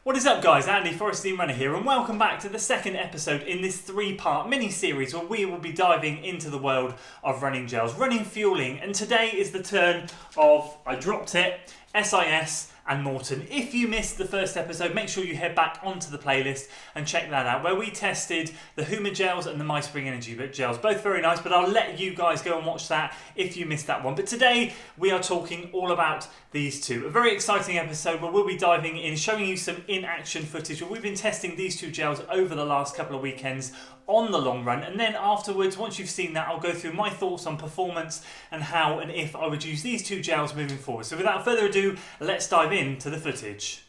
What is up guys, Andy Forestine Runner here and welcome back to the second episode in this three-part mini-series where we will be diving into the world of running gels, running fueling, and today is the turn of, I dropped it, SIS and Maurten. If you missed the first episode, make sure you head back onto the playlist and check that out, where we tested the Huma gels and the MySpring Energy gels. Both very nice, but I'll let you guys go and watch that if you missed that one. But today we are talking all about these two. A very exciting episode where we'll be diving in, showing you some in-action footage where we've been testing these two gels over the last couple of weekends on the long run, and then afterwards, once you've seen that, I'll go through my thoughts on performance and how and if I would use these two gels moving forward. So without further ado, let's dive into the footage.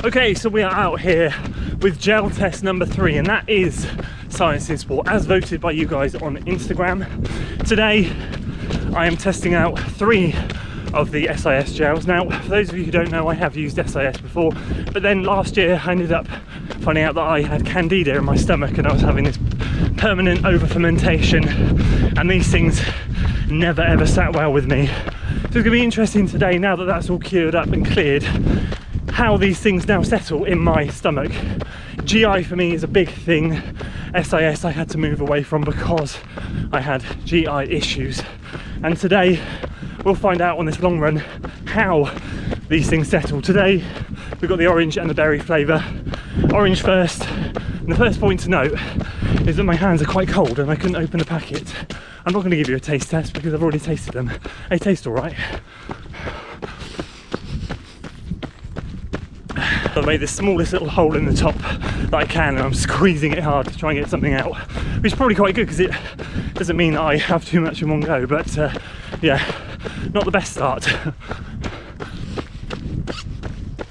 Okay, so we are out here with gel test number 3, and that is Science in Sport, as voted by you guys on Instagram. Today, I am testing out 3 of the SIS gels. Now, for those of you who don't know, I have used SIS before, but then last year I ended up finding out that I had candida in my stomach and I was having this permanent over fermentation, and these things never ever sat well with me. So it's going to be interesting today, now that that's all cured up and cleared, how these things now settle in my stomach. GI for me is a big thing. SIS I had to move away from because I had GI issues, and today we'll find out on this long run how these things settle. Today we've got the orange and the berry flavour. Orange first, and the first point to note is that my hands are quite cold and I couldn't open the packet. I'm not going to give you a taste test because I've already tasted them. They taste alright. I've made the smallest little hole in the top that I can, and I'm squeezing it hard to try and get something out, which is probably quite good because it doesn't mean that I have too much in one go, but yeah, not the best start.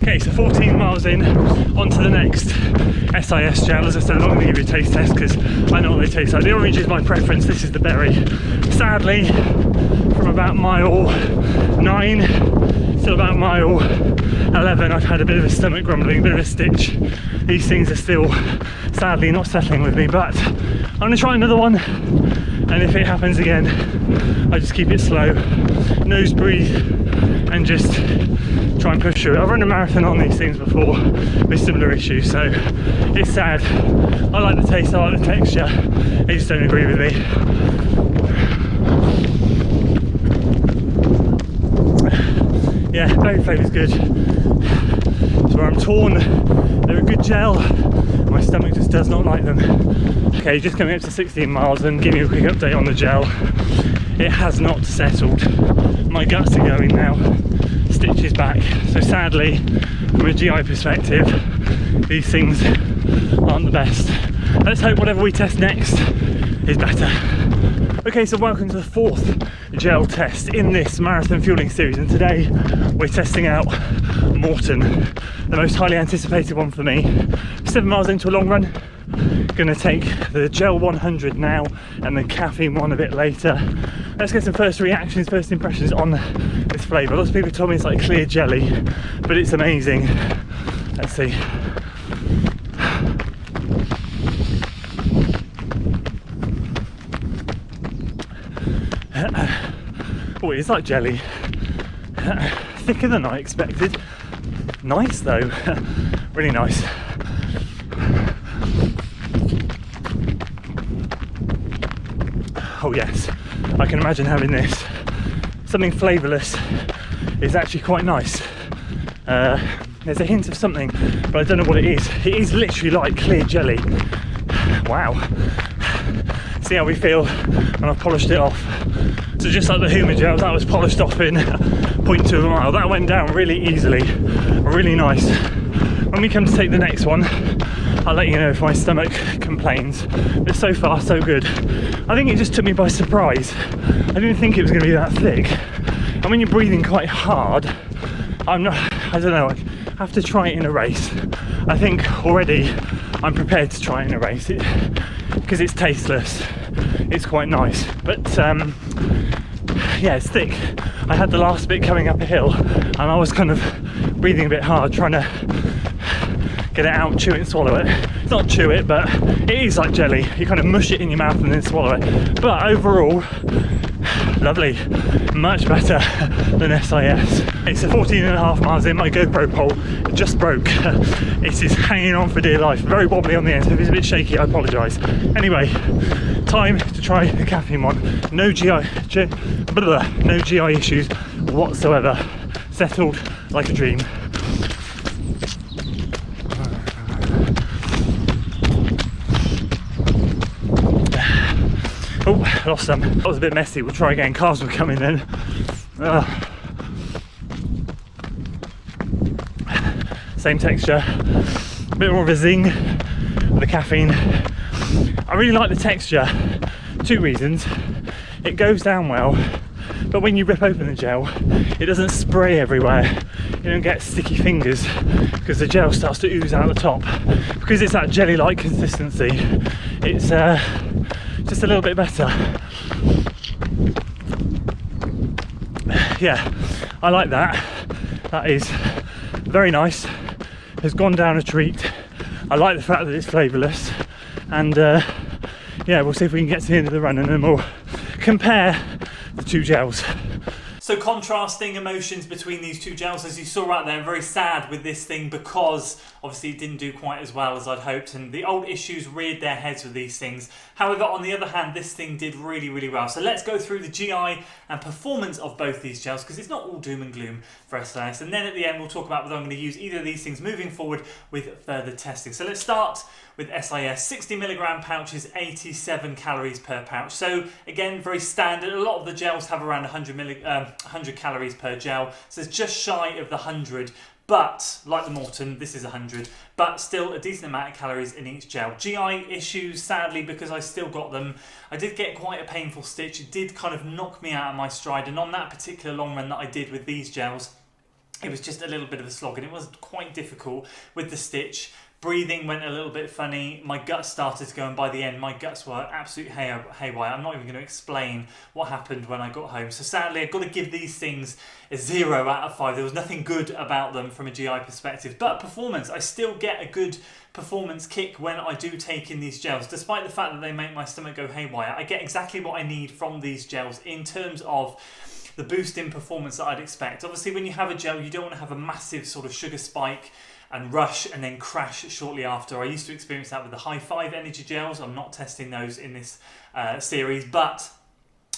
Okay, so 14 miles in, onto the next SIS gel. As I said, I'm not going to give you a taste test because I know what they taste like. The orange is my preference, this is the berry. Sadly, from about mile 9 till about mile 11, I've had a bit of a stomach grumbling, a bit of a stitch. These things are still, sadly, not settling with me, but I'm going to try another one, and if it happens again, I just keep it slow, nose breathe, and just try and push through it. I've run a marathon on these things before with similar issues, so it's sad. I like the taste, I like the texture, they just don't agree with me. Yeah, berry flavour's good. So where I'm torn, they're a good gel, my stomach just does not like them. Okay, just coming up to 16 miles and giving you a quick update on the gel. It has not settled. My guts are going now. Stitches back. So sadly, from a GI perspective, these things aren't the best. Let's hope whatever we test next is better. Okay, so welcome to the 4th gel test in this marathon fueling series, and today we're testing out Maurten, the most highly anticipated one for me. 7 miles into a long run, gonna take the gel 100 now and the caffeine one a bit later. Let's get some first reactions, first impressions on this flavour. Lots of people told me it's like clear jelly, but it's amazing. Let's see. Oh, it is like jelly. Thicker than I expected. Nice though, really nice. Oh yes, I can imagine having this. Something flavourless is actually quite nice. There's a hint of something, but I don't know what it is. It is literally like clear jelly. Wow. See how we feel when I've polished it off. So just like the Huma gel, that was polished off in 0.2 of a mile. That went down really easily, really nice. When we come to take the next one, I'll let you know if my stomach complains. But so far, so good. I think it just took me by surprise. I didn't think it was going to be that thick. And when you're breathing quite hard, I don't know, I have to try it in a race. I think already I'm prepared to try it in a race because it's tasteless. It's quite nice, but yeah, it's thick. I had the last bit coming up a hill and I was kind of breathing a bit hard, trying to get it out, chew it and swallow it. It's not chew it, but it is like jelly. You kind of mush it in your mouth and then swallow it. But overall, Lovely, much better than SIS. It's a 14.5 miles in. My GoPro pole just broke. It is hanging on for dear life, very wobbly on the end, so if it's a bit shaky I apologise. Anyway, time to try the caffeine one. No GI issues whatsoever. Settled like a dream. Oh, lost some. That was a bit messy. We'll try again. Cars were coming then. Same texture. A bit more of a zing with the caffeine. I really like the texture. 2 reasons. It goes down well, but when you rip open the gel, it doesn't spray everywhere. You don't get sticky fingers because the gel starts to ooze out the top. Because it's that jelly-like consistency, it's just a little bit better. Yeah, I like that. That is very nice. Has gone down a treat. I like the fact that it's flavourless, and yeah, we'll see if we can get to the end of the run and then we'll compare the 2 gels. So contrasting emotions between these 2 gels, as you saw right there. I'm very sad with this thing because obviously it didn't do quite as well as I'd hoped, and the old issues reared their heads with these things. However, on the other hand, this thing did really, really well. So let's go through the GI and performance of both these gels, because it's not all doom and gloom for SIS. And then at the end, we'll talk about whether I'm going to use either of these things moving forward with further testing. So let's start with SIS. 60mg pouches, 87 calories per pouch. So again, very standard. A lot of the gels have around 100 calories per gel. So it's just shy of the 100. But, like the Maurten, this is 100, but still a decent amount of calories in each gel. GI issues, sadly, because I still got them. I did get quite a painful stitch. It did kind of knock me out of my stride, and on that particular long run that I did with these gels, it was just a little bit of a slog, and it was quite difficult with the stitch. Breathing went a little bit funny. My guts started to go, and by the end, my guts were absolute haywire. I'm not even going to explain what happened when I got home. So sadly, I've got to give these things a 0 out of 5. There was nothing good about them from a GI perspective. But performance, I still get a good performance kick when I do take in these gels. Despite the fact that they make my stomach go haywire, I get exactly what I need from these gels in terms of the boost in performance that I'd expect. Obviously, when you have a gel, you don't want to have a massive sort of sugar spike and rush and then crash shortly after. I used to experience that with the High 5 energy gels. I'm not testing those in this series, but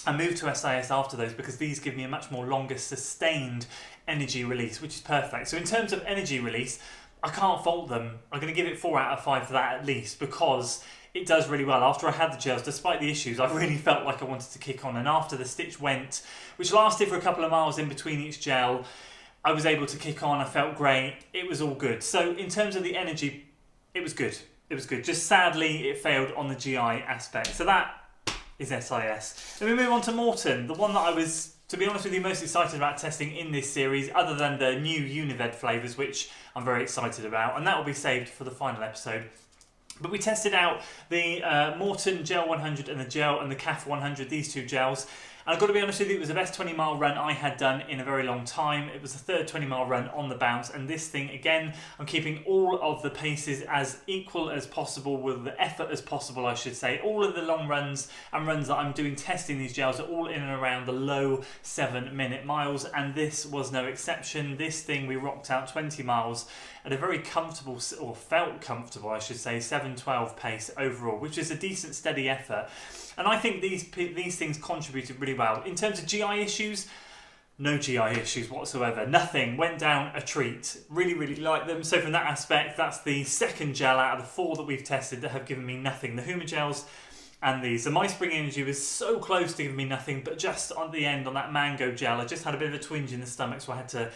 I moved to SIS after those because these give me a much more longer sustained energy release, which is perfect. So in terms of energy release, I can't fault them. I'm going to give it 4 out of 5 for that at least, because it does really well. After I had the gels, despite the issues, I really felt like I wanted to kick on. And after the stitch went, which lasted for a couple of miles in between each gel, I was able to kick on. I felt great. It was all good. So in terms of the energy, it was good. It was good. Just sadly, it failed on the GI aspect. So that is SIS. Then we move on to Maurten, the one that I was, to be honest with you, most excited about testing in this series, other than the new Unived flavours, which I'm very excited about. And that will be saved for the final episode. But we tested out the Maurten Gel 100 and the Gel and the CAF 100, these 2 gels. And I've got to be honest with you, it was the best 20-mile run I had done in a very long time. It was the third 20-mile run on the bounce, and this thing, again, I'm keeping all of the paces as equal as possible, with the effort as possible, I should say. All of the long runs and runs that I'm doing testing these gels are all in and around the low 7-minute miles, and this was no exception. This thing, we rocked out 20 miles at a very comfortable, or felt comfortable, I should say, 7:12 pace overall, which is a decent, steady effort. And I think these things contributed really well. In terms of GI issues, no GI issues whatsoever. Nothing. Went down a treat. Really, really like them. So from that aspect, that's the second gel out of the 4 that we've tested that have given me nothing. The Huma gels and these. The My Spring Energy was so close to giving me nothing, but just on the end, on that mango gel, I just had a bit of a twinge in the stomach, so I had to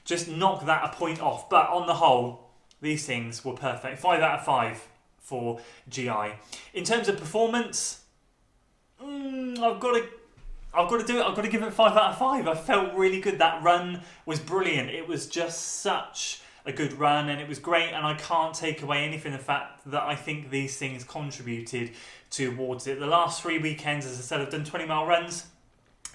just knock that a point off. But on the whole, these things were perfect. 5 out of 5 for GI. In terms of performance, I've got to do it. I've got to give it 5 out of 5. I felt really good. That run was brilliant. It was just such a good run, and it was great. And I can't take away anything from the fact that I think these things contributed towards it. The last 3 weekends, as I said, I've done 20-mile runs.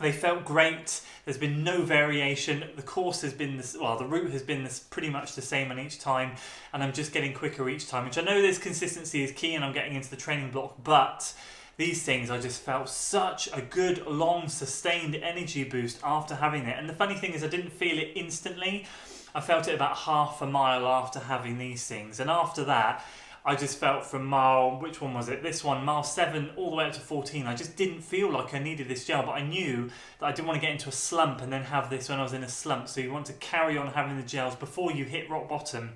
They felt great. There's been no variation. The course has been this, well, the route has been this pretty much the same on each time, and I'm just getting quicker each time, which I know this consistency is key, and I'm getting into the training block, but these things, I just felt such a good, long, sustained energy boost after having it. And the funny thing is I didn't feel it instantly. I felt it about half a mile after having these things. And after that, I just felt from mile, which one was it? This one, mile 7 all the way up to 14. I just didn't feel like I needed this gel, but I knew that I didn't want to get into a slump and then have this when I was in a slump. So you want to carry on having the gels before you hit rock bottom.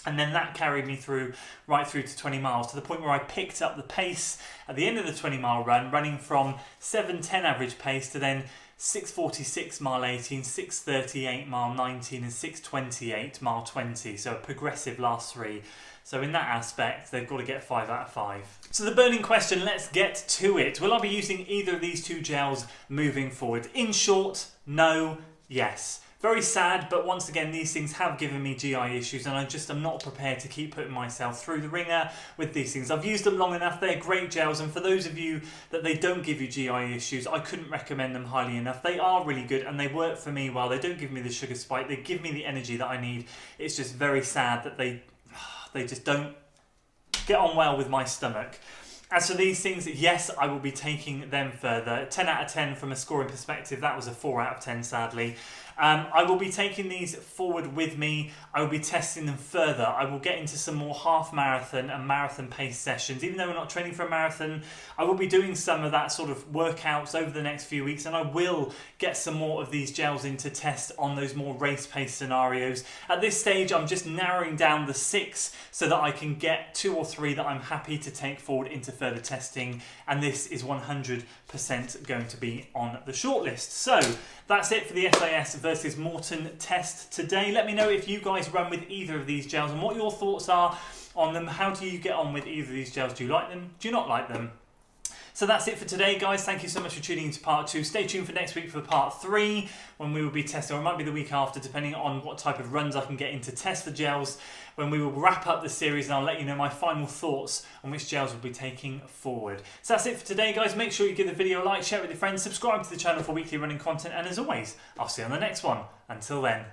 And then that carried me through, right through to 20 miles, to the point where I picked up the pace at the end of the 20-mile run, running from 7:10 average pace to then 6:46 mile 18, 6:38 mile 19 and 6:28 mile 20. So a progressive last 3. So in that aspect, they've got to get 5 out of 5. So the burning question, let's get to it. Will I be using either of these 2 gels moving forward? In short, no, yes. Very sad, but once again, these things have given me GI issues, and I'm not prepared to keep putting myself through the ringer with these things. I've used them long enough. They're great gels, and for those of you that they don't give you GI issues, I couldn't recommend them highly enough. They are really good, and they work for me well. They don't give me the sugar spike. They give me the energy that I need. It's just very sad that they just don't get on well with my stomach. As for these things, yes, I will be taking them further. 10 out of 10 from a scoring perspective. That was a 4 out of 10, sadly. I will be taking these forward with me. I will be testing them further. I will get into some more half marathon and marathon pace sessions. Even though we're not training for a marathon, I will be doing some of that sort of workouts over the next few weeks, and I will get some more of these gels in to test on those more race pace scenarios. At this stage, I'm just narrowing down the 6 so that I can get 2 or 3 that I'm happy to take forward into further testing, and this is 100% going to be on the shortlist. So that's it for the SIS versus Maurten test today. Let me know if you guys run with either of these gels and what your thoughts are on them. How do you get on with either of these gels? Do you like them? Do you not like them? So that's it for today, guys. Thank you so much for tuning into part 2. Stay tuned for next week for part 3, when we will be testing, or it might be the week after, depending on what type of runs I can get in to test the gels, when we will wrap up the series, and I'll let you know my final thoughts on which gels we'll be taking forward. So that's it for today, guys. Make sure you give the video a like, share it with your friends, subscribe to the channel for weekly running content, and as always, I'll see you on the next one. Until then.